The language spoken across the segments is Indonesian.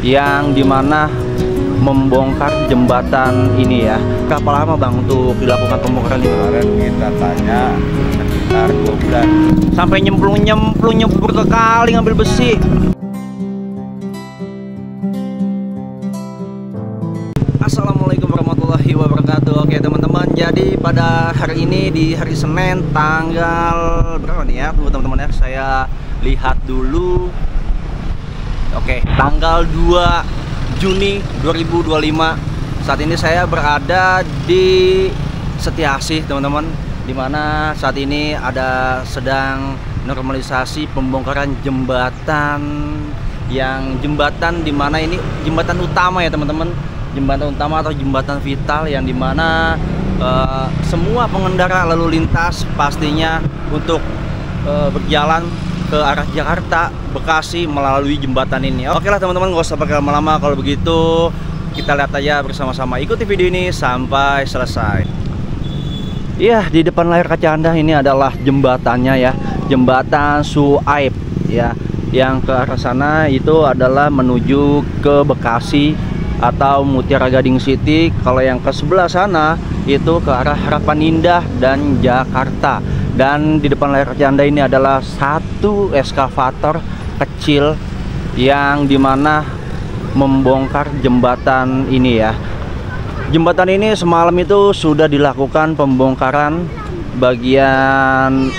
yang dimana membongkar jembatan ini ya. Berapa lama bang untuk dilakukan pembongkaran ini? Kemarin kita tanya sekitar 2 bulan. Sampai nyemplung nyebur ke kali ngambil besi. Assalamualaikum warahmatullahi wabarakatuh. Oke teman-teman, jadi pada hari ini di hari Senin tanggal berapa nih ya teman-teman ya, saya lihat dulu. Oke, tanggal 2 Juni 2025. Saat ini saya berada di Setiasih teman-teman, dimana saat ini ada sedang normalisasi pembongkaran jembatan, yang jembatan dimana ini jembatan utama ya teman-teman, jembatan utama atau jembatan vital yang dimana semua pengendara lalu lintas pastinya untuk berjalan ke arah Jakarta, Bekasi melalui jembatan ini. Oke lah teman-teman, gak usah pakai lama-lama. Kalau begitu kita lihat aja bersama-sama, ikuti video ini sampai selesai. Iya, di depan layar kaca Anda ini adalah jembatannya ya, jembatan Suaib ya. Yang ke arah sana itu adalah menuju ke Bekasi atau Mutiara Gading City. Kalau yang ke sebelah sana itu ke arah Harapan Indah dan Jakarta. Dan di depan layar kaca Anda ini adalah satu eskavator kecil yang dimana membongkar jembatan ini ya. Jembatan ini semalam itu sudah dilakukan pembongkaran bagian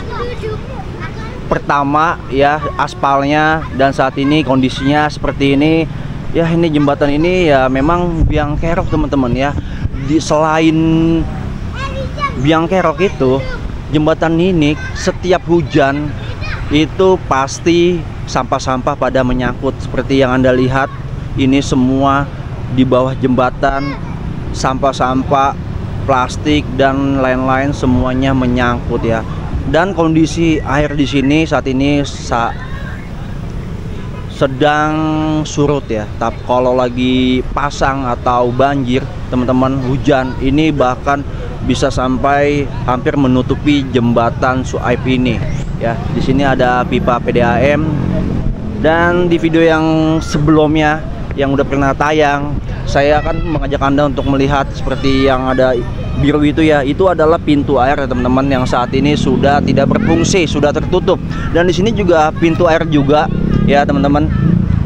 pertama ya, aspalnya, dan saat ini kondisinya seperti ini ya. Ini jembatan ini ya memang biang kerok teman-teman ya. Selain biang kerok itu, jembatan ini setiap hujan itu pasti sampah-sampah pada menyangkut. Seperti yang Anda lihat, ini semua di bawah jembatan, sampah-sampah, plastik dan lain-lain semuanya menyangkut ya. Dan kondisi air di sini saat ini sedang surut ya. Tapi kalau lagi pasang atau banjir teman-teman, hujan ini bahkan bisa sampai hampir menutupi jembatan Suaib ini ya. Di sini ada pipa PDAM, dan di video yang sebelumnya yang udah pernah tayang, saya akan mengajak Anda untuk melihat seperti yang ada biru itu ya. Itu adalah pintu air ya teman-teman, yang saat ini sudah tidak berfungsi, sudah tertutup. Dan di sini juga pintu air juga ya teman-teman.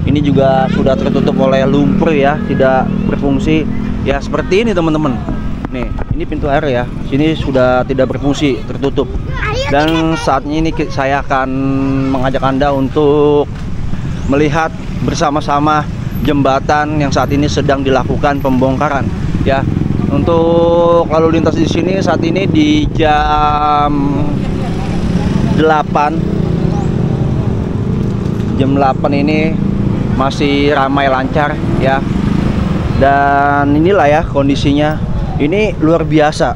Ini juga sudah tertutup oleh lumpur ya, tidak berfungsi ya, seperti ini teman-teman. Nih, ini pintu air ya. Sini sudah tidak berfungsi, tertutup. Dan saat ini saya akan mengajak Anda untuk melihat bersama-sama jembatan yang saat ini sedang dilakukan pembongkaran ya. Untuk lalu lintas di sini saat ini di jam 8 ini masih ramai lancar ya. Dan inilah ya kondisinya. Ini luar biasa,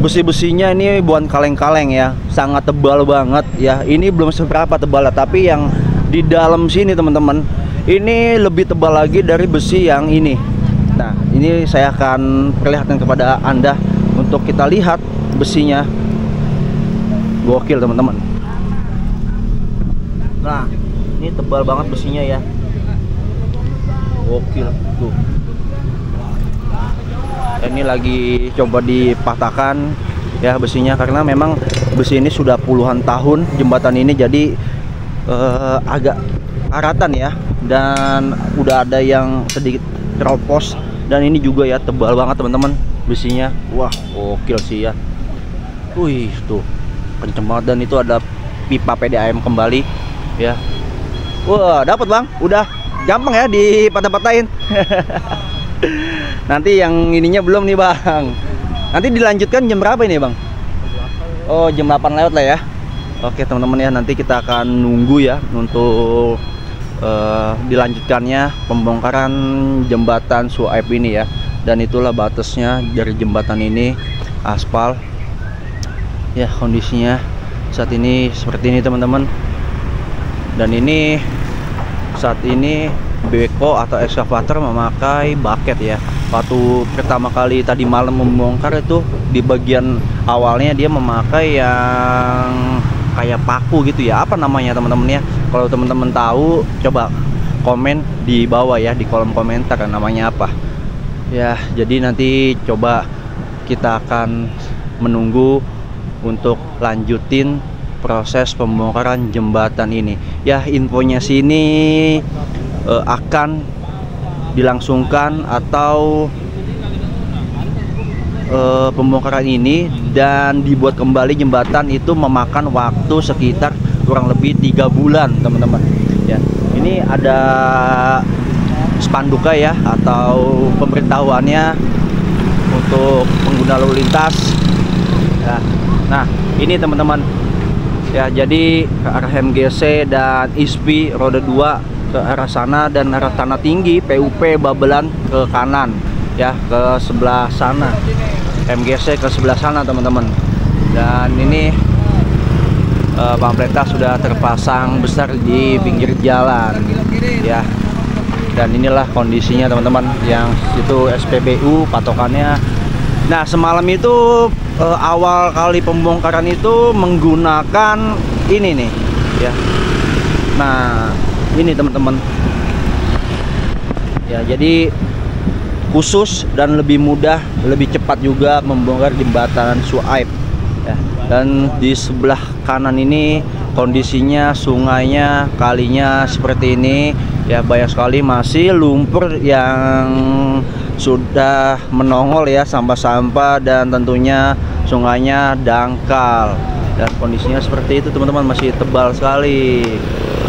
besi-besinya ini bukan kaleng-kaleng ya, sangat tebal banget ya. Ini belum seberapa tebal, tapi yang di dalam sini teman-teman, ini lebih tebal lagi dari besi yang ini. Nah, ini saya akan perlihatkan kepada Anda untuk kita lihat besinya. Gokil teman-teman. Nah, ini tebal banget besinya ya. Gokil tuh. Ini lagi coba dipatahkan ya besinya, karena memang besi ini sudah puluhan tahun jembatan ini, jadi agak karatan ya, dan udah ada yang sedikit teropos. Dan ini juga ya tebal banget teman-teman besinya. Wah, gokil sih ya. Wih, tuh kenceng banget. Dan itu ada pipa PDAM kembali ya. Wah, dapat bang, udah gampang ya dipatah-patahin. Nanti yang ininya belum nih bang. Nanti dilanjutkan jam berapa ini bang? Oh, jam 8 lewat lah ya. Oke teman-teman ya, nanti kita akan nunggu ya untuk dilanjutkannya pembongkaran jembatan Suaib ini ya. Dan itulah batasnya dari jembatan ini, aspal ya. Kondisinya saat ini seperti ini teman-teman. Dan ini saat ini beko atau ekskavator memakai bucket ya. Waktu pertama kali tadi malam membongkar itu, di bagian awalnya dia memakai yang kayak paku gitu ya. Apa namanya teman-teman ya? Kalau teman-teman tahu, coba komen di bawah ya, di kolom komentar namanya apa ya. Jadi nanti coba kita akan menunggu untuk lanjutin proses pembongkaran jembatan ini ya. Infonya sini akan dilangsungkan atau pembongkaran ini dan dibuat kembali jembatan itu memakan waktu sekitar kurang lebih 3 bulan teman-teman ya. Ini ada spanduknya ya, atau pemberitahuannya untuk pengguna lalu lintas ya. Nah ini teman-teman ya, jadi ke arah MGC dan ISPI roda 2 ke arah sana, dan arah Tanah Tinggi PUP Babelan ke kanan ya, ke sebelah sana. MGC ke sebelah sana teman-teman. Dan ini pamfletnya sudah terpasang besar di pinggir jalan ya. Dan inilah kondisinya teman-teman, yang itu SPBU patokannya. Nah semalam itu awal kali pembongkaran itu menggunakan ini nih ya. Nah ini teman-teman ya, jadi khusus dan lebih mudah, lebih cepat juga membongkar jembatan Suaib ya. Dan di sebelah kanan ini kondisinya sungainya, kalinya seperti ini ya, banyak sekali masih lumpur yang sudah menongol ya, sampah-sampah, dan tentunya sungainya dangkal dan kondisinya seperti itu teman-teman, masih tebal sekali.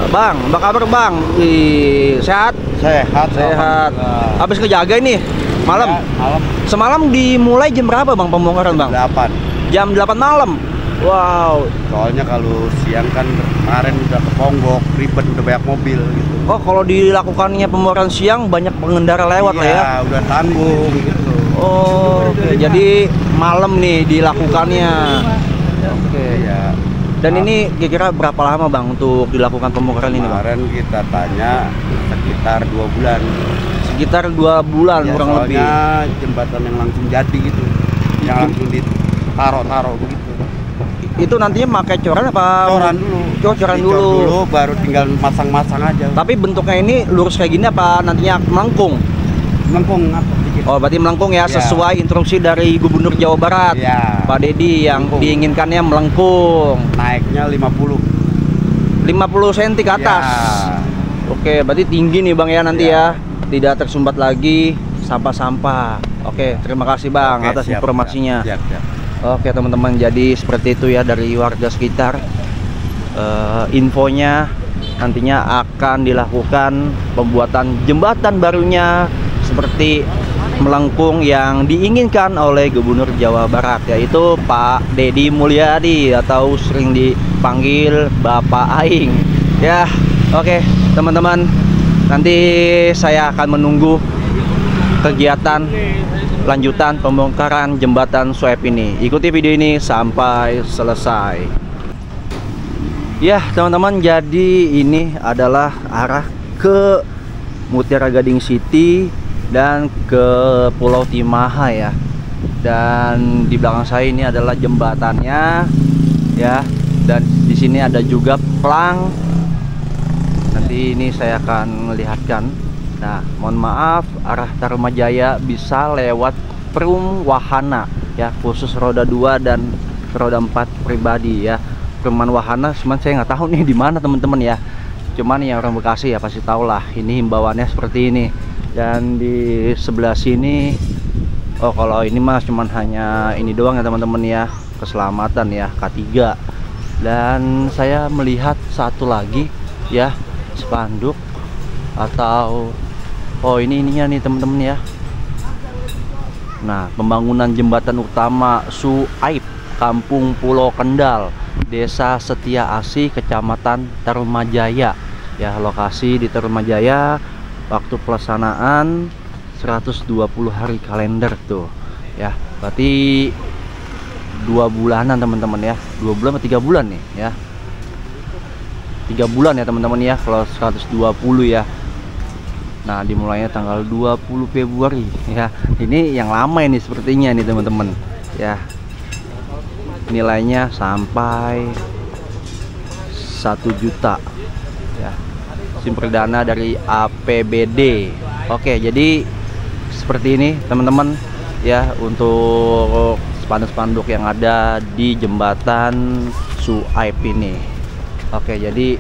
Bang, apa kabar Bang? Sehat? Sehat. Habis kejaga ini malam? Ya, malam. Semalam dimulai jam berapa Bang pembongkaran Bang? 8. Jam 8 malam. Wow. Soalnya kalau siang kan kemarin udah keponggok, ribet, udah banyak mobil gitu. Oh, kalau dilakukannya pembongkaran siang banyak pengendara lewat lah ya? Iya, udah tanggung gitu. Oh, oke. Jadi malam nih dilakukannya. Oke. Ya. Dan ini kira-kira berapa lama Bang untuk dilakukan pembongkaran ini Bang? Kemarin kita tanya sekitar 2 bulan. Sekitar 2 bulan Ya, kurang lebih. soalnya jembatan yang langsung jadi gitu, yang langsung ditaruh begitu. Itu nantinya pakai coran apa? Coran dulu. Coran Dicor dulu. baru tinggal masang-masang aja. Tapi bentuknya ini lurus kayak gini apa nantinya melengkung? Melengkung apa dikit. Oh, berarti melengkung ya, Ya. sesuai instruksi dari Gubernur Jawa Barat. Ya. Pak Dedi yang Melengkung. diinginkannya melengkung. Naiknya 50. 50 cm ke atas. Ya. Oke, berarti tinggi nih Bang ya nanti Ya. ya. Tidak tersumbat lagi sampah-sampah. Oke, terima kasih Bang Oke, atas siap, informasinya. siap. Oke teman-teman, jadi seperti itu ya dari warga sekitar. Infonya nantinya akan dilakukan pembuatan jembatan barunya seperti melengkung yang diinginkan oleh Gubernur Jawa Barat, yaitu Pak Dedi Mulyadi atau sering dipanggil Bapak Aing ya. Oke teman-teman, nanti saya akan menunggu kegiatan lanjutan pembongkaran jembatan Suaib ini. Ikuti video ini sampai selesai ya teman-teman. Jadi ini adalah arah ke Mutiara Gading City dan ke Pulau Timaha ya. Dan di belakang saya ini adalah jembatannya ya, dan di sini ada juga plang. Nanti ini saya akan melihatkan. Nah, mohon maaf, arah Tarumajaya bisa lewat Perum Wahana ya, khusus roda 2 dan roda 4 pribadi ya. Perumahan Wahana, cuman saya nggak tahu nih di mana teman-teman ya. Cuman yang orang Bekasi ya pasti tahu lah, ini himbauannya seperti ini. Dan di sebelah sini, oh kalau ini mas cuman hanya ini doang ya teman-teman ya, keselamatan ya, K3. Dan saya melihat satu lagi ya, spanduk atau oh ininya nih teman-teman ya. Nah, pembangunan jembatan utama Suaib, Kampung Pulau Kendal, Desa Setia Asih, Kecamatan Tarumajaya ya. Lokasi di Tarumajaya, waktu pelaksanaan 120 hari kalender tuh ya. Berarti 2 bulanan teman-teman ya. 2 bulan atau 3 bulan nih ya. 3 bulan ya teman-teman ya kalau 120 ya. Nah, dimulainya tanggal 20 Februari ya. Ini yang lama ini sepertinya nih teman-teman ya. Nilainya sampai 1 juta ya. sumber dana dari APBD. Oke, jadi seperti ini teman-teman ya untuk spanduk-spanduk yang ada di jembatan Suaib ini. Oke, jadi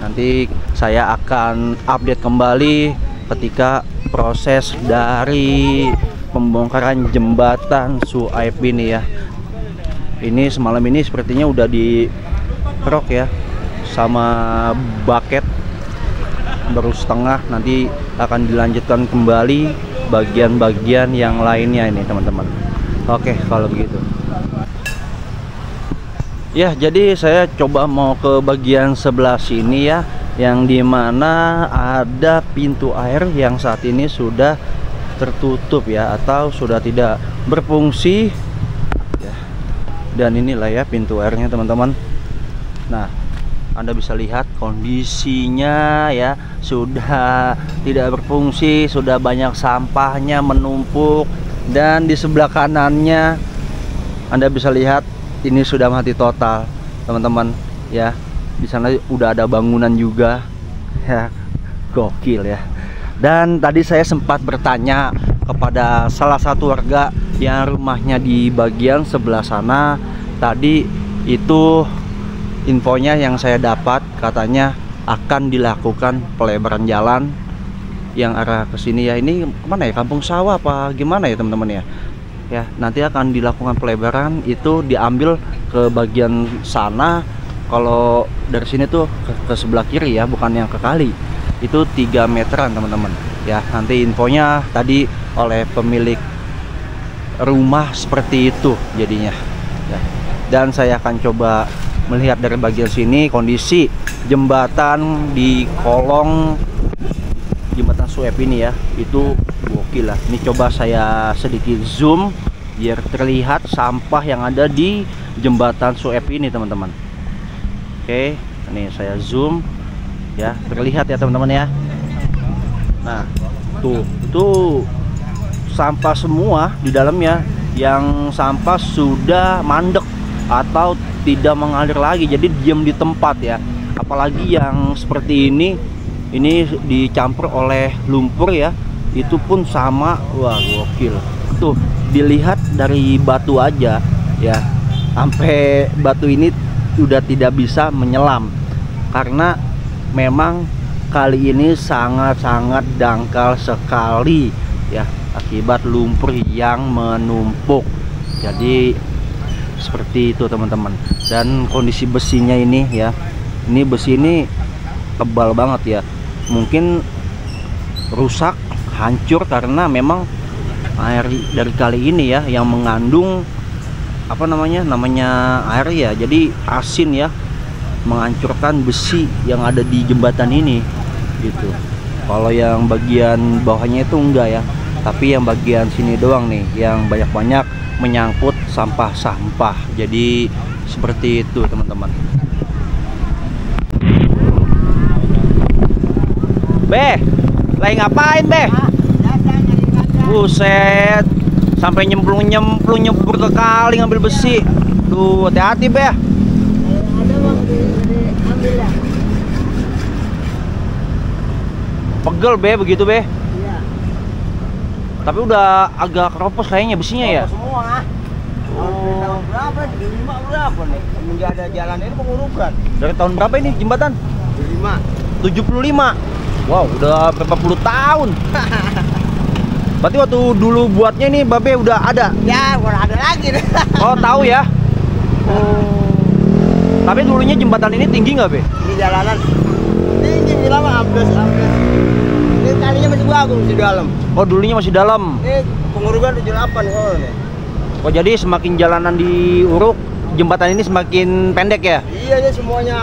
nanti saya akan update kembali ketika proses dari pembongkaran jembatan Suaib ini ya. Ini semalam ini sepertinya udah dikerok ya sama bucket, baru setengah, nanti akan dilanjutkan kembali bagian-bagian yang lainnya ini teman-teman. Oke, kalau begitu ya, jadi saya coba mau ke bagian sebelah sini ya, yang dimana ada pintu air yang saat ini sudah tertutup ya, atau sudah tidak berfungsi ya. Dan inilah ya pintu airnya teman-teman. Nah, Anda bisa lihat kondisinya ya, sudah tidak berfungsi, sudah banyak sampahnya menumpuk. Dan di sebelah kanannya Anda bisa lihat ini sudah mati total teman-teman ya. Di sana udah ada bangunan juga ya, gokil ya. Dan tadi saya sempat bertanya kepada salah satu warga yang rumahnya di bagian sebelah sana. Tadi itu infonya yang saya dapat, katanya akan dilakukan pelebaran jalan yang arah ke sini ya. Ini kemana ya, Kampung Sawah apa gimana ya teman-teman ya? Ya, nanti akan dilakukan pelebaran, itu diambil ke bagian sana. Kalau dari sini tuh ke sebelah kiri ya, bukan yang ke kali. Itu 3 meteran teman-teman. Ya, nanti infonya tadi oleh pemilik rumah seperti itu jadinya. Ya. Dan saya akan coba melihat dari bagian sini kondisi jembatan di kolong jembatan Suaib ini ya, itu gokil lah. Ini coba saya sedikit zoom biar terlihat sampah yang ada di jembatan Suaib ini teman-teman. Oke, ini saya zoom ya, terlihat ya teman-teman ya. Nah, tuh itu sampah semua di dalamnya, yang sampah sudah mandek atau tidak mengalir lagi, jadi diam di tempat ya. Apalagi yang seperti ini dicampur oleh lumpur ya, itu pun sama. Wah, gokil. Tuh, dilihat dari batu aja ya, sampai batu ini udah tidak bisa menyelam karena memang kali ini sangat-sangat dangkal sekali ya, akibat lumpur yang menumpuk. Jadi seperti itu teman-teman. Dan kondisi besinya ini ya, ini besi ini tebal banget ya, mungkin rusak, hancur karena memang air dari kali ini ya yang mengandung apa namanya air ya, jadi asin ya, menghancurkan besi yang ada di jembatan ini gitu. Kalau yang bagian bawahnya itu enggak ya, tapi yang bagian sini doang nih yang banyak-banyak menyangkut sampah-sampah. Jadi seperti itu teman-teman. Beh, lagi ngapain beh? Buset, sampai nyemplung nyebur ke kali ngambil besi. Duh, hati-hati beh. Pegel beh begitu beh. Iya. Tapi udah agak keropos kayaknya besinya ya. Semua. Oh. Berapa? 75 berapa nih? Semenjak ada jalan ini pengurukan. Dari tahun berapa ini jembatan? 75. Wow, udah berapa puluh tahun. Berarti waktu dulu buatnya nih Babe udah ada? Ya, udah ada lagi. Oh, tahu ya? Oh. Tapi dulunya jembatan ini tinggi nggak, Be? Ini jalanan tinggi lama, ambles. Ini kalinya masih bagus di dalam. Oh, dulunya masih dalam. Ini pengurukan 78 oh nih. Oh, jadi semakin jalanan diuruk, jembatan ini semakin pendek ya? Iya, ya semuanya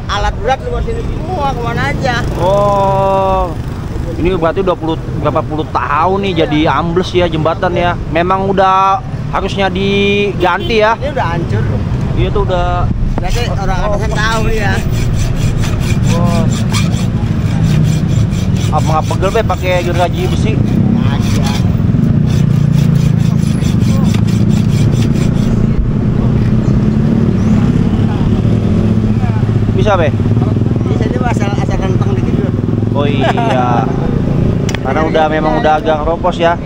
alat berat luar sini semua kemana aja. Oh, ini berarti berapa puluh tahun nih jadi ambles ya jembatan ya. Memang udah harusnya diganti ya. Ini udah hancur. Iya tuh udah. Jadi orang atasan tahu ya. Oh. Apa nggak pegel be pakai gergaji besi? Aja. Bisa be? Bisa dia asal rentang dikit dulu. Oh iya. Karena udah memang udah agak keropos ya.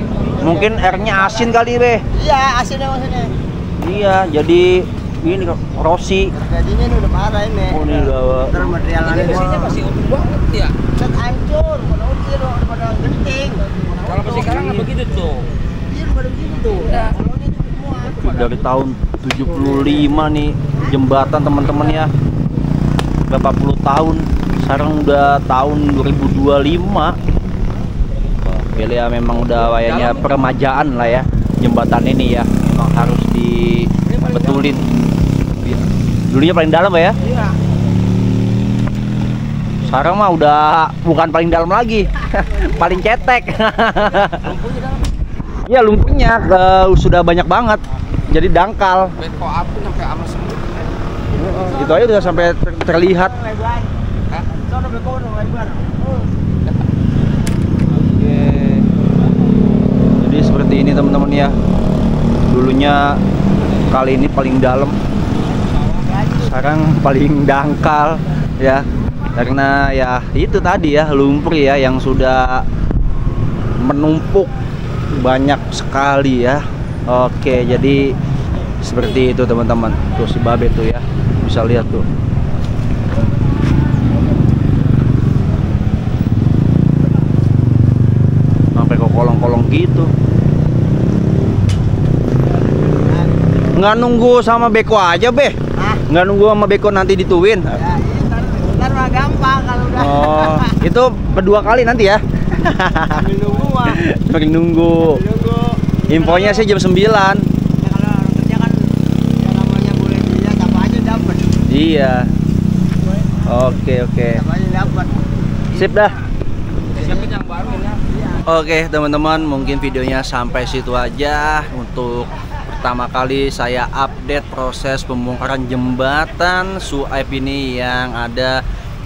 Mungkin airnya asin kali, Be. Iya, asinnya maksudnya. Iya, jadi ini Rossi. Jadinya ini udah parah ini. Oh, ini udah. Ntar materialnya Mesinnya masih utuh banget ya. set hancur, pada unsur, pada genting. Kalau mesin sekarang nggak begitu tuh. Iya, pada begitu. Ya. Kalau ini semua. Dari tahun 75 nih jembatan teman-teman ya. Berapa puluh tahun. Sekarang udah tahun 2025. Oke ya, memang udah wayanya peremajaan lah ya jembatan ini ya. Memang harus dibetulin. Dulunya paling dalam ya. Iya. Sekarang mah udah bukan paling dalam lagi. Paling cetek. Iya, lumpurnya sudah banyak banget. Jadi dangkal. Beko api sampai amas semua. Itu aja udah sampai terlihat. Hah? Oke. Jadi seperti ini teman-teman ya. Dulunya kali ini paling dalam. Sekarang paling dangkal ya. Karena ya itu tadi ya lumpur ya yang sudah menumpuk banyak sekali ya. Oke, jadi seperti itu teman-teman. Tuh si Babe tuh ya. Bisa lihat tuh. Sampai ke kolong-kolong gitu. Nggak nunggu sama Beko aja, Be. Hah? Nggak nunggu sama Beko nanti dituin. Ya, ntar mah gampang kalau udah. Oh, itu kedua kali nanti ya. Sambil nunggu mah. Sambil nunggu. Nunggu. Infonya sih jam 9. Ya, kalau orang kerja kan ya namanya boleh dilihat apa aja dapat. Iya. Oke. Apa aja dapat. Sip dah. Siapin yang baru ya. Oke teman-teman, mungkin videonya sampai situ aja. Untuk pertama kali saya update proses pembongkaran jembatan Suaib ini yang ada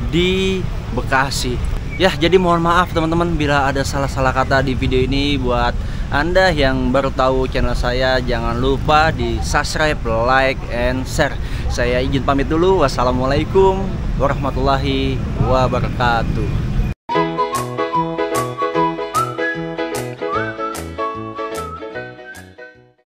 di Bekasi. Ya, jadi mohon maaf teman-teman bila ada salah-salah kata di video ini. Buat Anda yang baru tahu channel saya, jangan lupa di subscribe, like, and share. Saya izin pamit dulu. Wassalamualaikum warahmatullahi wabarakatuh.